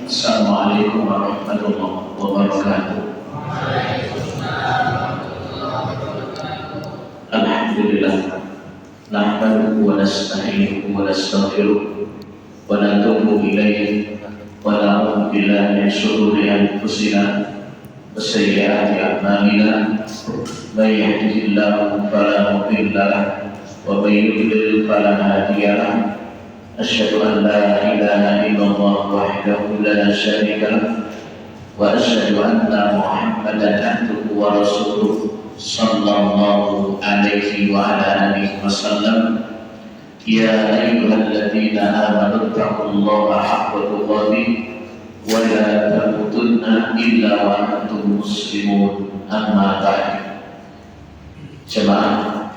Assalamualaikum warahmatullahi wabarakatuh. Alhamdulillah, nahmaduhu wa nasta'inuhu wa nastaghfiruh wa natubu ilaihi wa na'udzu billahi min shururi anfusina wa sayyiati a'malina. May yahdihillahu fala mudilla lahu wa may yudlil fala hadiya lahu. Asyhadu an la ilaha illallah wahdahu la syarika lahu wa asyhadu anna Muhammadan abduhu wa rasuluh sallallahu alaihi wa ala alihi wasallam. Ya ayyuhalladzina amanu taqullaha haqqa tuqatih wa la tamutunna illa wa antum muslimun. Amma ba'd. Jemaah,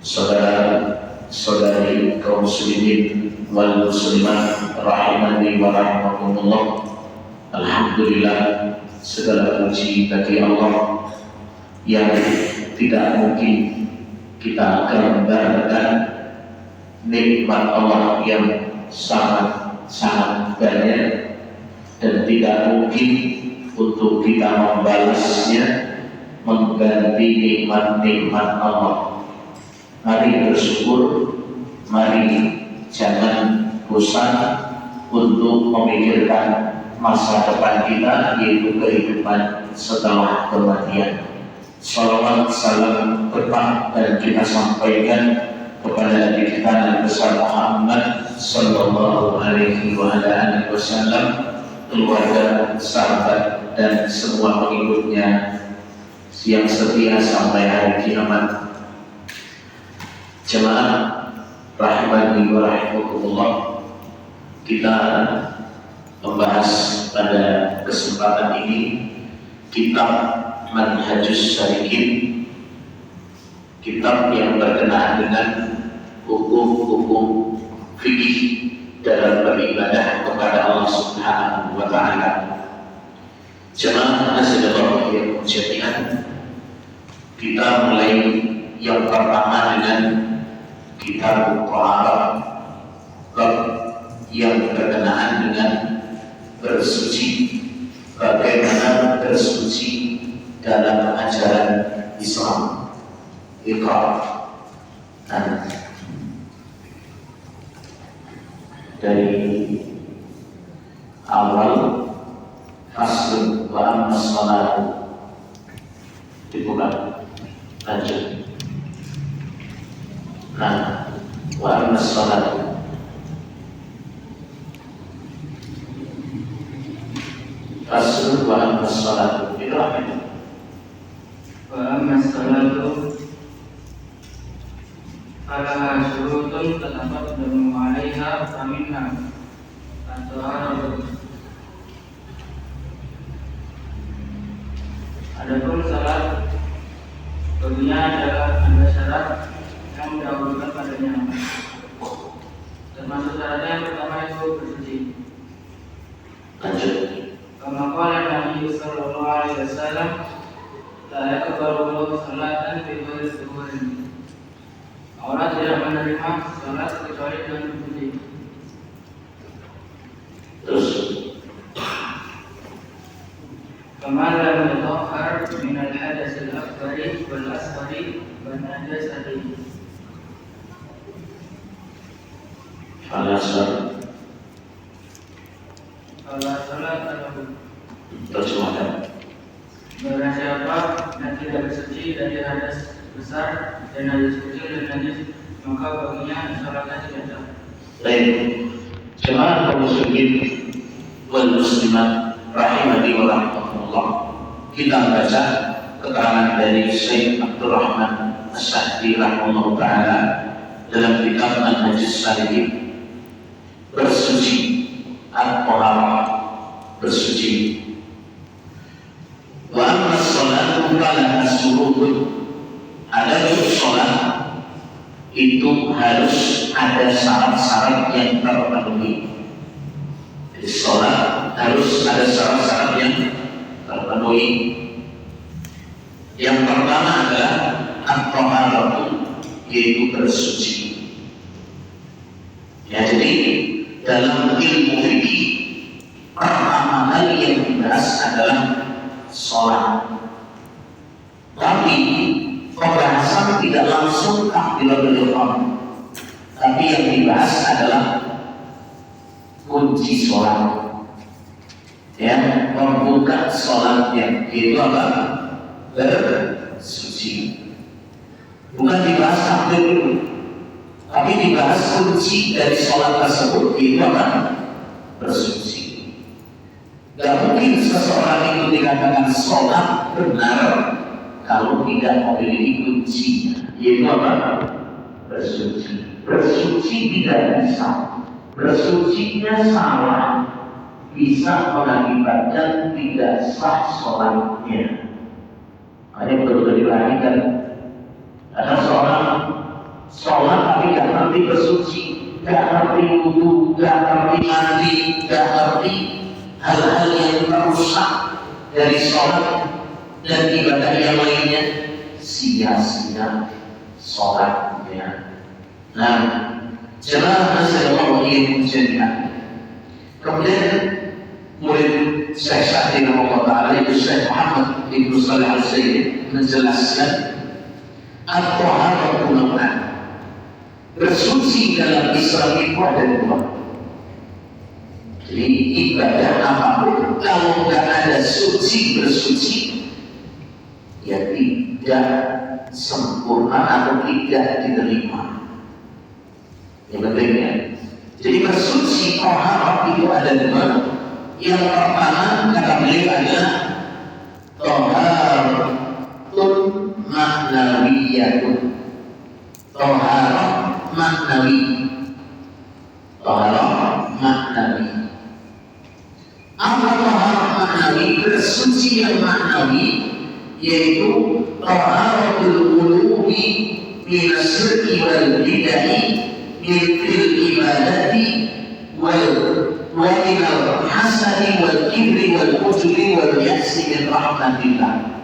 saudara-saudari kaum muslimin wal muslimat rahimani wa rahimakumullah. Alhamdulillah, segala puji bagi Allah yang tidak mungkin kita gambarkan nikmat Allah yang sangat banyak dan tidak mungkin untuk kita membalasnya, mengganti nikmat-nikmat Allah. Mari bersyukur, mari jangan bosan untuk memikirkan masa depan kita, yaitu kehidupan setelah kematian. Salawat salam berkah dan kita sampaikan kepada Nabi kita Nabi besar Muhammad sallallahu alaihi wasallam, keluarga, sahabat dan semua pengikutnya yang setia sampai hari kiamat. Jemaah rahimani wa rahimakumullah, kita membahas pada kesempatan ini kitab Manhajus Salikin, kitab yang berkenaan dengan hukum-hukum fikih dalam beribadah kepada Allah Subhanahu wa Ta'ala. Jemaah Nasrullah yang jami'an, kita mulai yang pertama dengan kitab Taharah, bab yang berkenaan dengan bersuci, bagaimana bersuci dalam ajaran Islam. Iqra. Dari awal fasl wa amma salat dibuka, lanjut. Wa amma salat fasl wa amma salat birahmah. Wa amma salatu falaha syurutun tataqaddamu 'alaiha faminha at-taharatu. Adapun salat baginya adalah ada syarat yang mendahulukan padanya. Termasuk syaratnya yang pertama itu bersuci. Lanjut. Kama qala Nabi sallallahu alaihi wasallam, la yaqbalu Allahu salatan bi ghairi thuhurin. Allah tidak menerima salat kecuali dengan bersuci. Terus Kama lam yatahhar min al-hadath al-akbar wal asghar wa najasati. Al-Asar. Allah salat lahu. Terjemahkan. Barang siapa yang tidak bersuci dari hadas besar dan hadas kecil dan najis, maka baginya salatnya tidak sah. Baik, jemaah kaum muslimin wal muslimat rahimani wa rahimakumullah, kita baca keterangan dari Syekh Abdurrahman As-Sa'di rahimahullah ta'ala dalam kitab Manhajus Salikin. Bersuci, at-taharah, bersuci. Wa amma sholatu falaha syurutun. Adapun sholat itu harus ada syarat-syarat yang terpenuhi. Jadi sholat harus ada syarat-syarat yang terpenuhi. Yang pertama adalah at-taharah, yaitu bersuci. Ya, jadi dalam ilmu fikih adalah sholat. Tapi pembahasan tidak langsung takbiratul ihram, tapi yang dibahas adalah kunci sholat, ya, membuka sholatnya itu apa? Bersuci. Bukan dibahas takbir dulu, tapi dibahas kunci dari sholat tersebut itu apa? Bersuci. Gak mungkin seseorang itu dikatakan sholat benar kalau tidak memiliki kuncinya, yaitu apa? Bersuci. Bersuci tidak bisa. Bersucinya salah, bisa mengakibatkan tidak sah sholatnya. Hanya perlu diperhatikan. Ada seorang sholat tapi gak ngerti bersuci, gak ngerti wudu, gak ngerti mandi, gak ngerti hal-hal yang merusak dari sholat dan ibadah yang lainnya, sia-sia sholatnya. Nah, jemaah nasional yang menjadikan. Kemudian murid Syekh Sa'di rahimahullah ta'ala itu Syekh Muhammad Ibn Shalih Al-Utsaimin menjelaskan at-taharatu naw'an. Bersuci dalam Islam itu ada dua. Jadi ibadah apapun kalau tidak ada suci bersuci, ya tidak sempurna atau tidak diterima. Yang pentingnya, jadi bersuci taharah itu ada dua. Yang pertama kata beliau adalah taharatun ma'nawiyatun. Taharah maknawi. Taharah maknawi. Apa taharah maknawi? Bersuci yang maknawi yaitu taharatul qulubi min asyirki wal bid'ah min fil ibadati wa min al hasadi wal kibri wal ujbi wal ya'si min rahmatillah.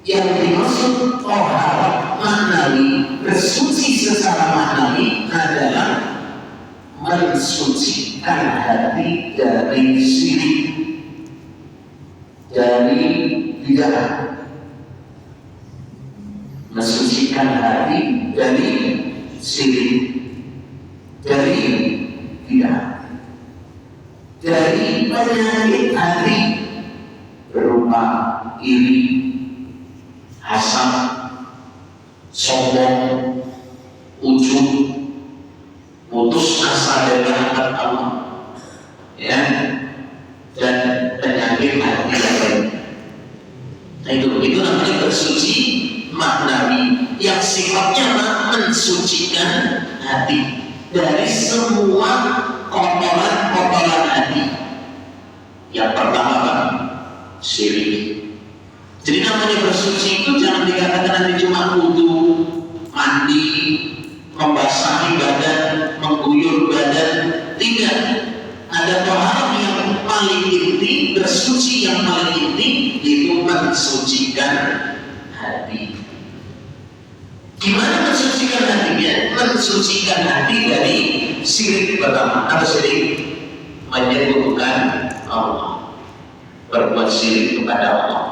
Yang dimaksud taharah maknawi, bersuci secara maknawi adalah mensucikan hati dari syirik, dari bid'ah, mensucikan hati dari syirik, dari bid'ah, dari penyakit hati berupa iri, hasad, sombong, ujub, putus asa dari rahmat Allah, ya, dan penyakit hati yang lain. Nah, itu namanya bersuci maknawi yang sifatnya mensucikan hati dari semua kotoran-kotoran hati. Yang pertama apa? Syirik. Jadi namanya bersuci itu jangan dikatakan nanti cuma wudu, mandi, membasahi badan, mengguyur badan. Tidak. Ada taharah yang paling inti, bersuci yang paling inti itu mensucikan hati. Gimana mensucikan hatinya? Mensucikan hati dari syirik pertama. Apa syirik? Menyekutukan Allah, berbuat syirik kepada Allah.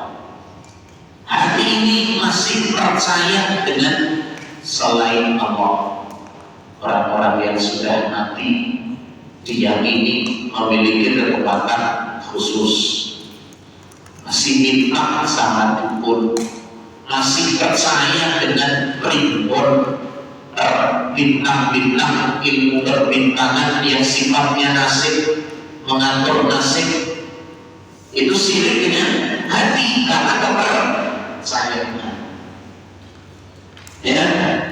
Hati ini masih percaya dengan selain Allah. Orang-orang yang sudah mati diyakini memiliki kekuatan khusus, masih minta sama dukun, masih percaya dengan primbon, bintang-bintang, ilmu perbintangan yang sifatnya nasib, mengatur nasib. Itu syirik dengan hati karena kepercayaan. Ya,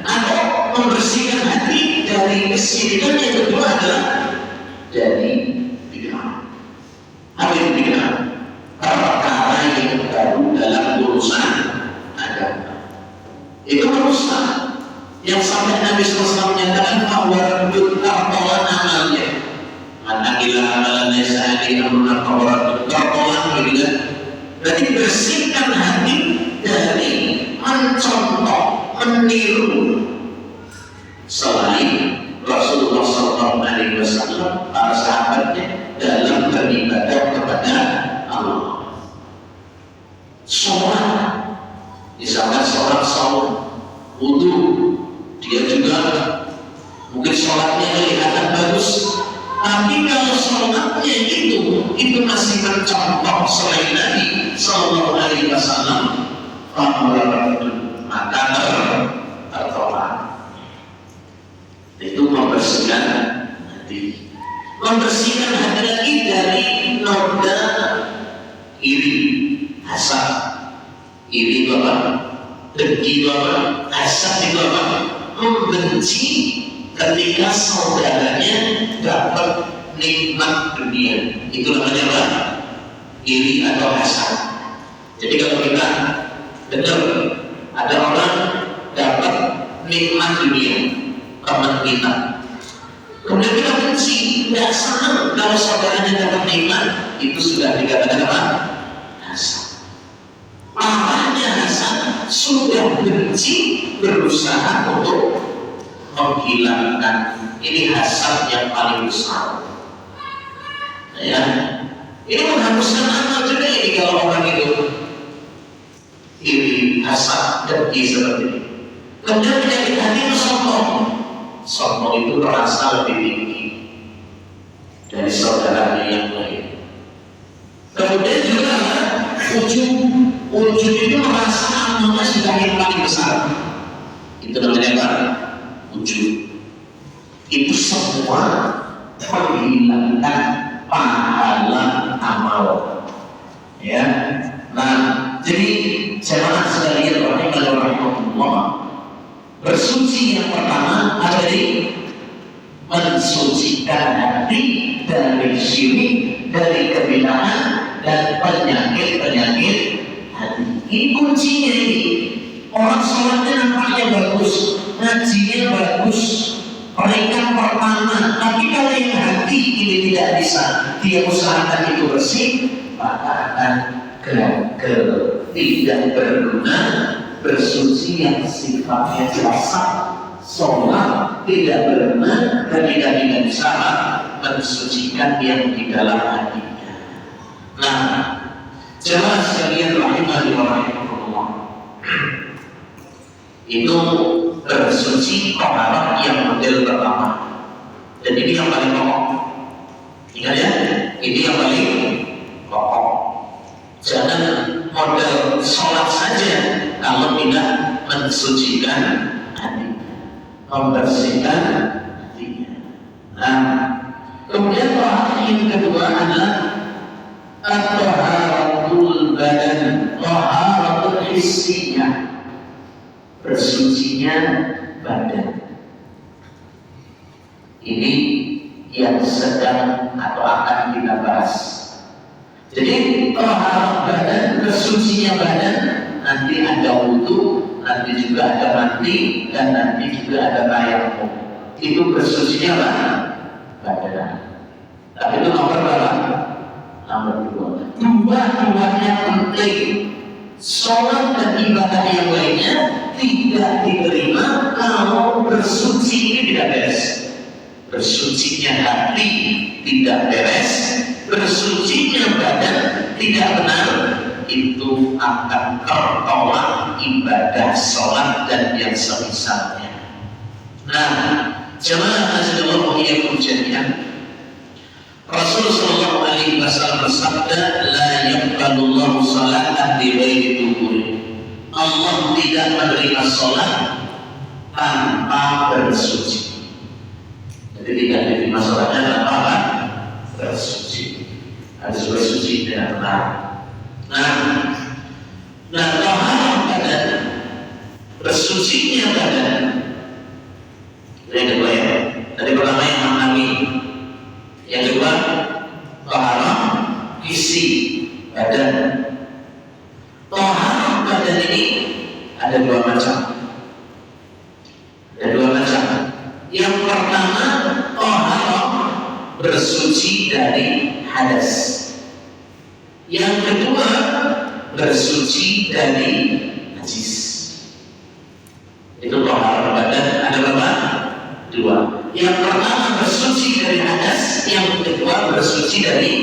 atau membersihkan hati dari kesyirikan yang kedua adalah dari bid'ah. Apa itu bid'ah? Perkara yang baru dalam urusan agama. Itu merusak. Yang sampai Nabi SAW menyatakan bahwa bertartolan amalnya. Manakilah amalannya sehari amunan kawaran bertartolan gitu kan. Berarti bersihkan hati dari mencontoh, meniru selain Rasulullah SAW, para sahabatnya dalam beribadah kepada kalau sholatnya itu masih mencontoh selain Nabi Sallallahu Alaihi Wasallam, maka tertolak. Itu membersihkan hati, membersihkan hati dari noda iri, hasad. Iri itu apa? Dengki itu apa? Hasad itu apa? Membenci ketika saudaranya dapat nikmat dunia. Itu namanya apa? Iri atau hasad. Jadi kalau kita dengar ada orang dapat nikmat dunia, teman kita, kemudian kita benci, tidak senang kalau saudaranya dapat nikmat, itu sudah dikatakan apa? Hasad. Parahnya hasad, sudah benci, berusaha untuk menghilangkan. Ini hasad yang paling besar. Ya, ini menghapuskan amal juga ini kalau orang itu iri, hasad, dengki seperti ini. Kemudian penyakit hati itu sombong. Sombong itu merasa lebih tinggi dari saudaranya yang lain. Kemudian juga ujub itu merasa amalnya sudah yang paling besar. Itu namanya apa? Ujub. Itu semua menghilangkan pahala amal. Ya. Nah, jadi jemaah sekalian rahimahullah, bersuci yang pertama adalah mensucikan hati dari syirik, dari kebid'ahan dan penyakit-penyakit hati. Ini kuncinya ini. Orang sholatnya nampaknya bagus, ngajinya bagus, peringkat pertama, tapi kalau yang hati ini tidak bisa dia usahakan itu bersih, maka akan gagal, tidak berguna. Bersuci yang sifatnya jasad, sholat tidak berguna dan tidak bisa mensucikan yang di dalam hatinya. Nah, jemaah sekalian rahimahullah, itu bersuci taharah yang model pertama, dan ini yang paling pokok. Ingat ya, ini yang paling pokok. Jangan model sholat saja kalau tidak mensucikan hati, membersihkan hatinya. Nah, kemudian taharah yang kedua adalah taharatul badan, taharatul hissiyah, bersucinya badan. Ini yang sedang atau akan kita bahas. Jadi taharah badan, bersucinya badan, nanti ada wudu, nanti juga ada mandi, dan nanti juga ada tayamum. Itu bersucinya badan. Tapi itu nomor berapa? Nomor dua. Dua-duanya penting. Sholat dan ibadah yang lainnya tidak diterima kalau bersuci ini tidak beres. Bersucinya hati tidak beres, bersucinya badan tidak benar, itu akan tertolak ibadah sholat dan yang semisalnya. Nah, jemaah azza yang jami'an, Rasul sallallahu alaihi wasallam bersabda, la yaqbalullahu salatan bi ghairi tuhur. Allah tidak menerima sholat tanpa bersuci. Jadi tidak diterima sholatnya tanpa bersuci. Harus bersuci dengan benar. Nah, taharah badan, bersucinya badan. Yang kedua ya. Tadi pertama yang maknawi. Yang kedua taharah isi badan. Taharah badan ini ada dua macam. Yang pertama, taharah bersuci dari hadas. Yang kedua, bersuci dari najis. Itu taharah badan ada berapa? Dua. Yang pertama bersuci dari hadas, yang kedua bersuci dari